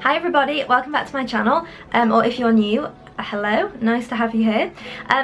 Hi everybody, welcome back to my channel, or if you're new, hello, nice to have you here.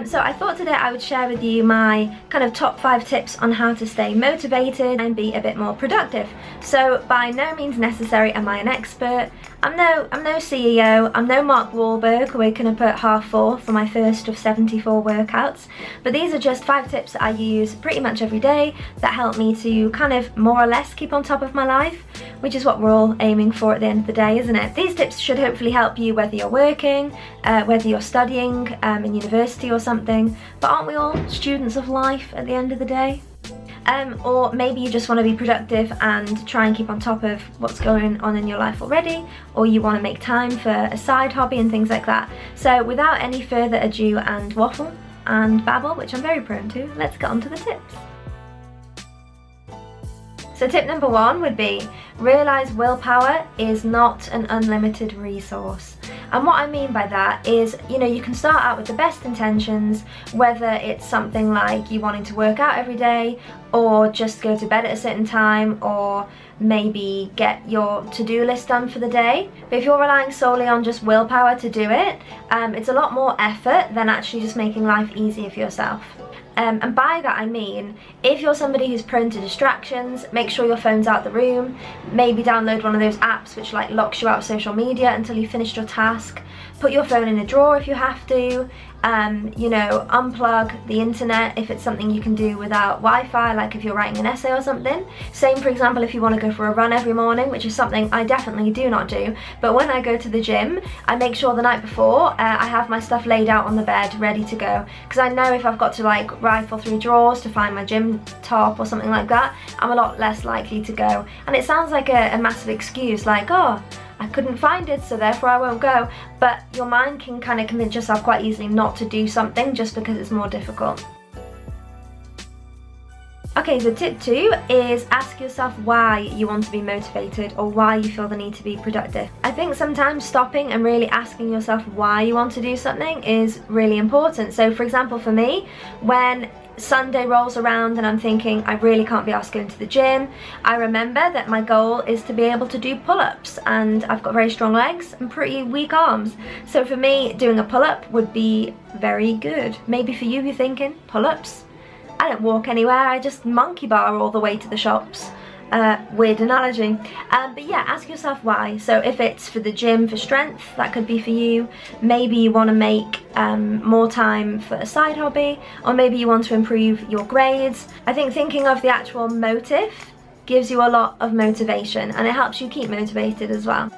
So I thought today I would share with you my kind of top 5 tips on how to stay motivated and be a bit more productive. So by no means necessary am I an expert. I'm no CEO, I'm no Mark Wahlberg who we're going to put half for my first of 74 workouts, but these are just 5 tips that I use pretty much every day that help me to kind of more or less keep on top of my life, which is what we're all aiming for at the end of the day, isn't it? These tips should hopefully help you whether you're working, whether you're studying in university or something, but aren't we all students of life at the end of the day? Or maybe you just want to be productive and try and keep on top of what's going on in your life already, or you want to make time for a side hobby and things like that. So without any further ado and waffle and babble, which I'm very prone to, let's get on to the tips. So tip number 1 would be, realise willpower is not an unlimited resource. And what I mean by that is, you can start out with the best intentions, whether it's something like you wanting to work out every day, or just go to bed at a certain time, or maybe get your to-do list done for the day. But if you're relying solely on just willpower to do it, it's a lot more effort than actually just making life easier for yourself. And by that I mean, if you're somebody who's prone to distractions, make sure your phone's out the room, maybe download one of those apps which like locks you out of social media until you've finished your task, put your phone in a drawer if you have to, unplug the internet if it's something you can do without Wi-Fi, like if you're writing an essay or something. Same for example if you want to go for a run every morning, which is something I definitely do not do, but when I go to the gym I make sure the night before I have my stuff laid out on the bed ready to go, because I know if I've got to like rifle through drawers to find my gym top or something like that, I'm a lot less likely to go. And it sounds like a massive excuse, like, oh, I couldn't find it so therefore I won't go, but your mind can kind of convince yourself quite easily not to do something just because it's more difficult. Okay, so tip 2 is ask yourself why you want to be motivated or why you feel the need to be productive. I think sometimes stopping and really asking yourself why you want to do something is really important. So for example for me, when Sunday rolls around and I'm thinking I really can't be asked going to the gym, I remember that my goal is to be able to do pull-ups, and I've got very strong legs and pretty weak arms. So for me, doing a pull-up would be very good. Maybe for you, you're thinking, pull-ups? I don't walk anywhere, I just monkey bar all the way to the shops. Weird analogy, but yeah, ask yourself why. So if it's for the gym for strength, that could be for you. Maybe you want to make more time for a side hobby, or maybe you want to improve your grades. I think thinking of the actual motive gives you a lot of motivation, and it helps you keep motivated as well.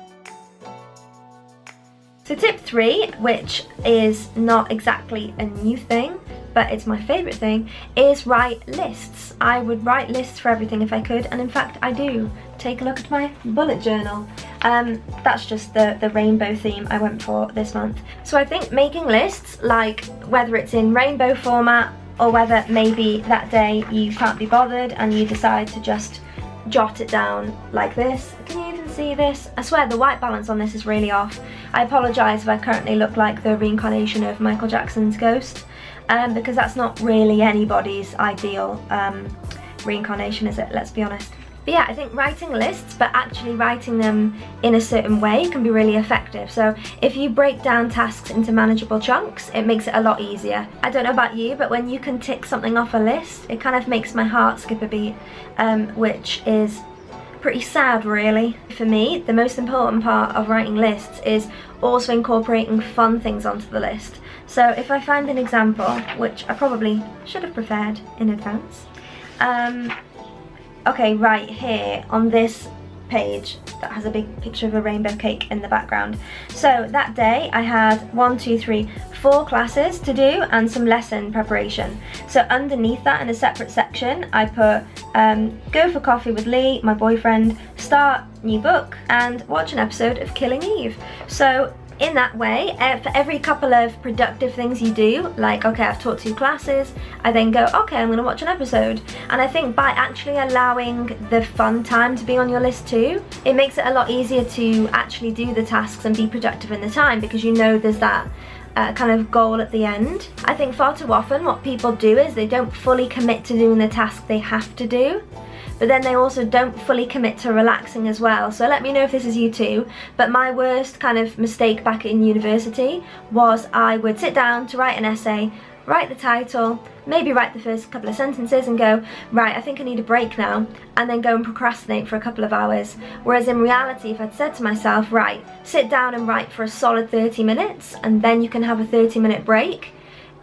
So tip 3, which is not exactly a new thing, but it's my favourite thing, is write lists. I would write lists for everything if I could, and in fact I do. Take a look at my bullet journal. That's just the rainbow theme I went for this month. So I think making lists, like whether it's in rainbow format or whether maybe that day you can't be bothered and you decide to just jot it down like this. Can you even see this? I swear the white balance on this is really off. I apologise if I currently look like the reincarnation of Michael Jackson's ghost. Because that's not really anybody's ideal reincarnation, is it? Let's be honest. But yeah, I think writing lists, but actually writing them in a certain way can be really effective. So if you break down tasks into manageable chunks, it makes it a lot easier. I don't know about you, but when you can tick something off a list, it kind of makes my heart skip a beat, which is pretty sad really. For me, the most important part of writing lists is also incorporating fun things onto the list. So if I find an example, which I probably should have prepared in advance, okay, right here on this page that has a big picture of a rainbow cake in the background. So that day I had 4 classes to do and some lesson preparation. So underneath that in a separate section I put go for coffee with Lee, my boyfriend, start new book, and watch an episode of Killing Eve. So in that way, for every couple of productive things you do, like okay, I've taught 2 classes, I then go, okay, I'm gonna watch an episode. And I think by actually allowing the fun time to be on your list too, it makes it a lot easier to actually do the tasks and be productive in the time, because you know there's that kind of goal at the end. I think far too often what people do is they don't fully commit to doing the task they have to do, but then they also don't fully commit to relaxing as well. So let me know if this is you too. But my worst kind of mistake back in university was I would sit down to write an essay, write the title, maybe write the first couple of sentences and go, right, I think I need a break now, and then go and procrastinate for a couple of hours. Whereas in reality, if I'd said to myself, right, sit down and write for a solid 30 minutes and then you can have a 30-minute break,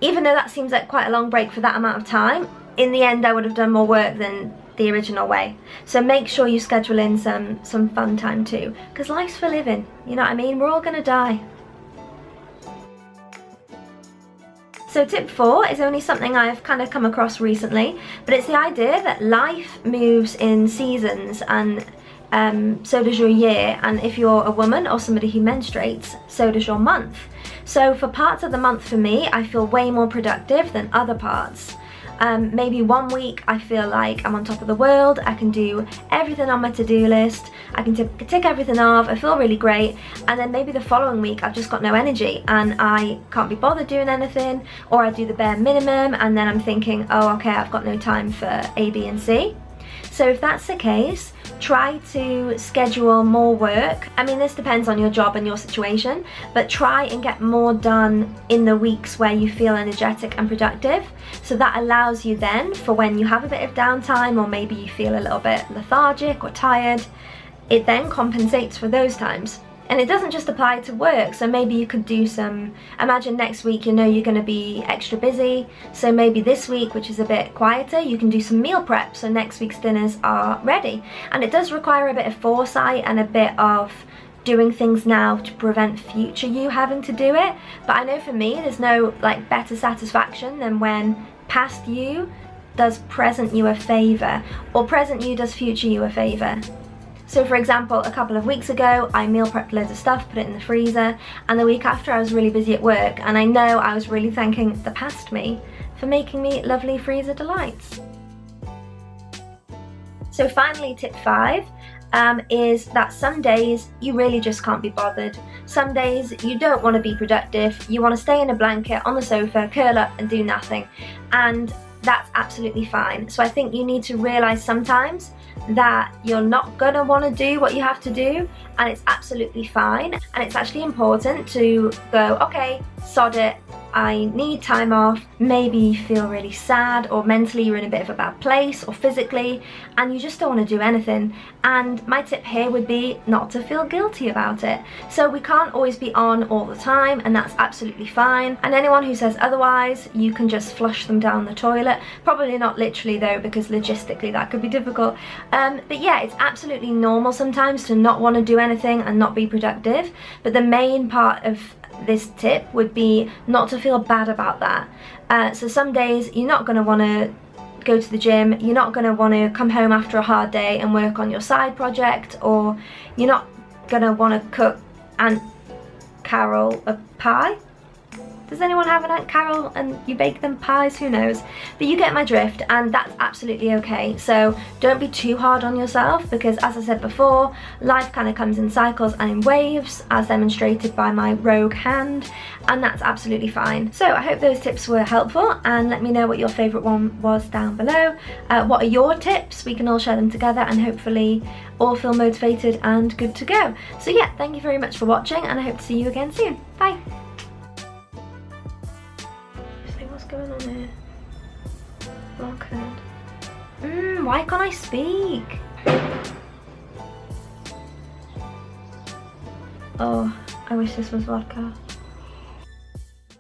even though that seems like quite a long break for that amount of time, in the end I would have done more work than the original way. So make sure you schedule in some fun time too, because life's for living, you know what I mean? We're all gonna die. So tip 4 is only something I've kind of come across recently, but it's the idea that life moves in seasons, and so does your year, and if you're a woman or somebody who menstruates, so does your month. So for parts of the month for me, I feel way more productive than other parts. Maybe one week I feel like I'm on top of the world, I can do everything on my to-do list, I can tick everything off, I feel really great, and then maybe the following week I've just got no energy and I can't be bothered doing anything, or I do the bare minimum and then I'm thinking, oh okay, I've got no time for A, B and C. So if that's the case, try to schedule more work. I mean, this depends on your job and your situation, but try and get more done in the weeks where you feel energetic and productive. So that allows you then, for when you have a bit of downtime, or maybe you feel a little bit lethargic or tired, it then compensates for those times. And it doesn't just apply to work, so maybe you could do some, imagine next week you know you're going to be extra busy, so maybe this week, which is a bit quieter, you can do some meal prep so next week's dinners are ready. And it does require a bit of foresight and a bit of doing things now to prevent future you having to do it, but I know for me there's no like better satisfaction than when past you does present you a favour, or present you does future you a favour. So for example, a couple of weeks ago, I meal prepped loads of stuff, put it in the freezer, and the week after I was really busy at work, and I know I was really thanking the past me for making me lovely freezer delights. So finally, tip 5 is that some days you really just can't be bothered. Some days you don't want to be productive, you want to stay in a blanket on the sofa, curl up and do nothing, and that's absolutely fine. So I think you need to realise sometimes that you're not gonna want to do what you have to do, and it's absolutely fine. And it's actually important to go, okay, sod it, I need time off. Maybe you feel really sad, or mentally you're in a bit of a bad place, or physically, and you just don't want to do anything. And my tip here would be not to feel guilty about it. So we can't always be on all the time, and that's absolutely fine. And anyone who says otherwise, you can just flush them down the toilet. Probably not literally though, because logistically that could be difficult. But yeah, it's absolutely normal sometimes to not want to do anything and not be productive. But the main part of this tip would be not to feel bad about that. So some days you're not going to want to go to the gym, you're not going to want to come home after a hard day and work on your side project, or you're not going to want to cook Aunt Carol a pie. Does anyone have an Aunt Carol and you bake them pies? Who knows? But you get my drift, and that's absolutely okay. So don't be too hard on yourself, because as I said before, life kind of comes in cycles and in waves, as demonstrated by my rogue hand, and that's absolutely fine. So I hope those tips were helpful, and let me know what your favourite one was down below. What are your tips? We can all share them together and hopefully all feel motivated and good to go. So yeah, thank you very much for watching, and I hope to see you again soon. Bye! What's going on here? Blockhead. Why can't I speak? Oh, I wish this was vodka.